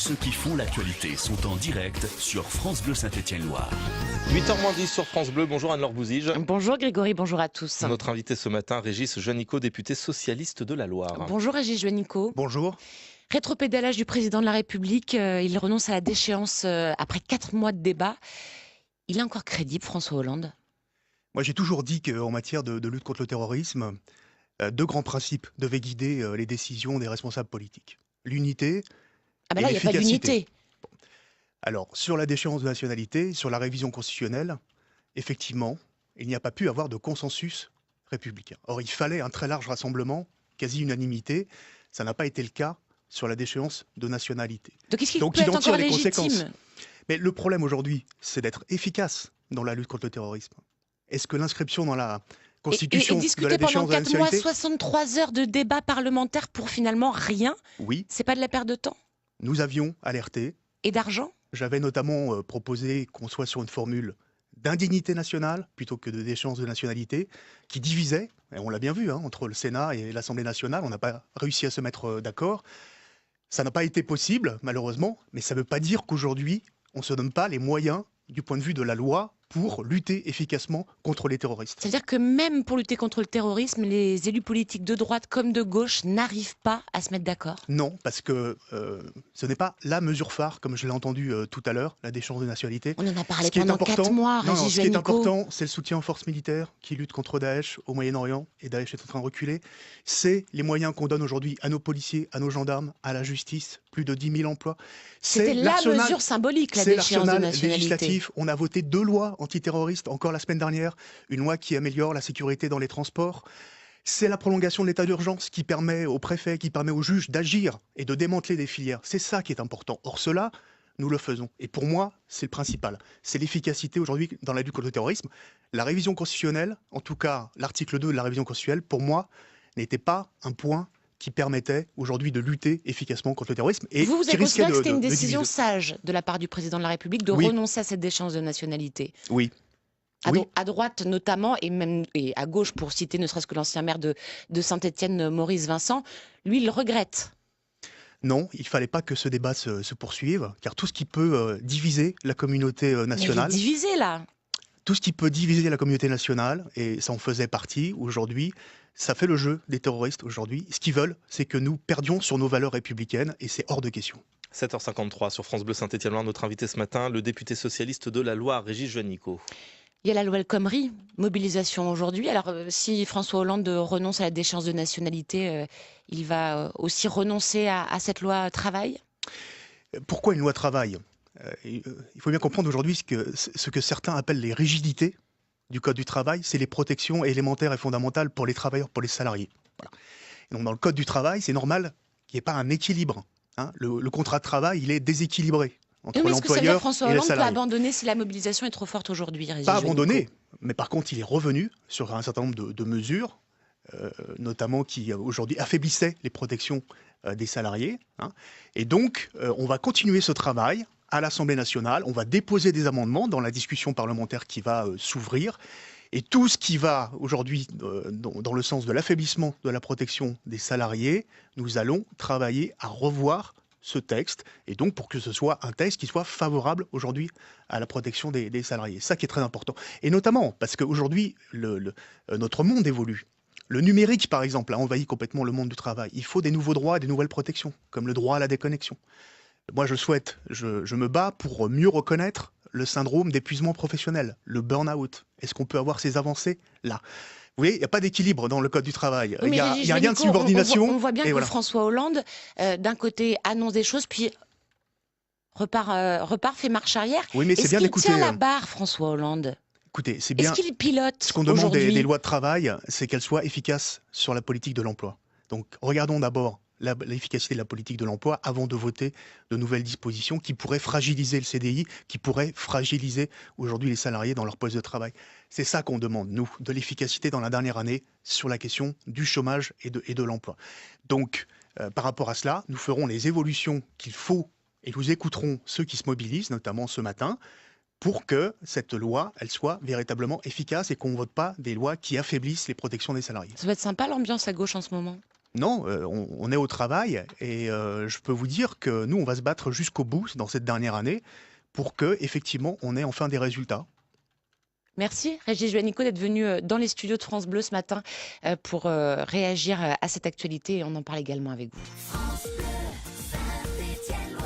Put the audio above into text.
ceux qui font l'actualité sont en direct sur France Bleu Saint-Étienne-Loire. 8h10 sur France Bleu, bonjour Anne-Laure Bouzige. Bonjour Grégory, bonjour à tous. Notre invité ce matin, Régis Juanico, député socialiste de la Loire. Bonjour Régis Juanico. Bonjour. Rétropédalage du président de la République, il renonce à la déchéance après 4 mois de débat. Il est encore crédible, François Hollande? Moi, j'ai toujours dit qu'en matière de lutte contre le terrorisme, deux grands principes devaient guider les décisions des responsables politiques. L'unité Ah ben et là, il n'y a pas l'efficacité. d'unité. Alors, sur la déchéance de nationalité, sur la révision constitutionnelle, effectivement, il n'y a pas pu avoir de consensus républicain. Or, il fallait un très large rassemblement, quasi-unanimité. Ça n'a pas été le cas sur la déchéance de nationalité. Donc est-ce qu'il Donc, peut il être en tire encore les légitime? conséquences. Mais le problème aujourd'hui, c'est d'être efficace dans la lutte contre le terrorisme. Est-ce que l'inscription dans la Constitution Et de discuter la pendant déchéance de la 4 mois, nationalité, 63 heures de débat parlementaire pour finalement rien, oui, c'est pas de la perte de temps nous avions alerté. et d'argent? J'avais notamment proposé qu'on soit sur une formule d'indignité nationale plutôt que de déchéance de nationalité qui divisait, et on l'a bien vu, entre le Sénat et l'Assemblée nationale, on n'a pas réussi à se mettre d'accord. Ça n'a pas été possible, malheureusement, mais ça ne veut pas dire qu'aujourd'hui, on ne se donne pas les moyens, du point de vue de la loi, pour lutter efficacement contre les terroristes. C'est-à-dire que même pour lutter contre le terrorisme, les élus politiques de droite comme de gauche n'arrivent pas à se mettre d'accord? Non, parce que ce n'est pas la mesure phare, comme je l'ai entendu tout à l'heure, la déchéance de nationalité. On en a parlé Ce qui est pendant important- 4 mois, Non, Régis ce qui est Juanico. important, c'est le soutien aux forces militaires qui luttent contre Daesh au Moyen-Orient, et Daesh est en train de reculer. C'est les moyens qu'on donne aujourd'hui à nos policiers, à nos gendarmes, à la justice, plus de 10 000 emplois. C'était la mesure symbolique, la C'est déchéance de l'arsenal nationalité. législatif. On a voté 2 lois antiterroristes encore la semaine dernière. Une loi qui améliore la sécurité dans les transports. C'est la prolongation de l'état d'urgence qui permet aux préfets, qui permet aux juges d'agir et de démanteler des filières. C'est ça qui est important. Or cela, nous le faisons. Et pour moi, c'est le principal. C'est l'efficacité aujourd'hui dans la lutte contre le terrorisme. La révision constitutionnelle, en tout cas l'article 2 de la révision constitutionnelle, pour moi, n'était pas un point qui permettait aujourd'hui de lutter efficacement contre le terrorisme. Et Vous qui avez risquait considéré que c'était une de décision diviser. sage de la part du président de la République de Oui. renoncer à cette déchéance de nationalité. Oui. À, Oui. à droite notamment, et à gauche, pour citer ne serait-ce que l'ancien maire de Saint-Étienne, Maurice Vincent, lui, il le regrette. Non, il ne fallait pas que ce débat se poursuive, car tout ce qui peut diviser la communauté Mais il est nationale, divisé là. tout ce qui peut diviser la communauté nationale, et ça en faisait partie aujourd'hui, ça fait le jeu des terroristes aujourd'hui. Ce qu'ils veulent, c'est que nous perdions sur nos valeurs républicaines, et c'est hors de question. 7h53 sur France Bleu Saint-Étienne-Loire, notre invité ce matin, le député socialiste de la Loire, Régis Juanico. Il y a la loi El Khomri, mobilisation aujourd'hui. Alors, si François Hollande renonce à la déchéance de nationalité, il va aussi renoncer à cette loi travail? Pourquoi une loi travail? Il faut bien comprendre aujourd'hui ce que certains appellent les rigidités du Code du travail, c'est les protections élémentaires et fondamentales pour les travailleurs, pour les salariés. Voilà. Et donc dans le Code du travail, c'est normal qu'il n'y ait pas un équilibre. Le contrat de travail, il est déséquilibré entre Oui, mais est-ce que ça veut dire que l'employeur François et les Hollande peut salariés. abandonner si la mobilisation est trop forte aujourd'hui, Régis Pas Juanico? abandonné, mais par contre, il est revenu sur un certain nombre de mesures, notamment qui aujourd'hui affaiblissaient les protections des salariés. Et donc, on va continuer ce travail à l'Assemblée nationale. On va déposer des amendements dans la discussion parlementaire qui va s'ouvrir. Et tout ce qui va aujourd'hui dans le sens de l'affaiblissement de la protection des salariés, nous allons travailler à revoir ce texte, et donc pour que ce soit un texte qui soit favorable aujourd'hui à la protection des salariés. Ça qui est très important. Et notamment parce qu'aujourd'hui, notre monde évolue. Le numérique, par exemple, a envahi complètement le monde du travail. Il faut des nouveaux droits et des nouvelles protections, comme le droit à la déconnexion. Moi, je me bats pour mieux reconnaître le syndrome d'épuisement professionnel, le burn-out. Est-ce qu'on peut avoir ces avancées là? Vous voyez, il n'y a pas d'équilibre dans le Code du travail. Oui, Il mais n'y a Régis rien de Juanico, subordination. On voit bien et que voilà. François Hollande, d'un côté, annonce des choses, puis repart, fait marche arrière. Oui, mais c'est Est-ce bien qu'il d'écouter. tient la barre, François Hollande? Écoutez, c'est Est-ce bien. qu'il pilote Ce qu'on demande aujourd'hui? des lois de travail, c'est qu'elles soient efficaces sur la politique de l'emploi. Donc, regardons d'abord l'efficacité de la politique de l'emploi avant de voter de nouvelles dispositions qui pourraient fragiliser le CDI, qui pourraient fragiliser aujourd'hui les salariés dans leur poste de travail. C'est ça qu'on demande, nous, de l'efficacité dans la dernière année sur la question du chômage et de l'emploi. Donc, par rapport à cela, nous ferons les évolutions qu'il faut et nous écouterons ceux qui se mobilisent, notamment ce matin, pour que cette loi, elle soit véritablement efficace et qu'on ne vote pas des lois qui affaiblissent les protections des salariés. Ça va être sympa l'ambiance à gauche en ce moment. Non, on est au travail et je peux vous dire que nous, on va se battre jusqu'au bout dans cette dernière année pour que, effectivement, on ait enfin des résultats. Merci Régis Juanico d'être venu dans les studios de France Bleu ce matin pour réagir à cette actualité et on en parle également avec vous. France Bleu, Saint-Étienne.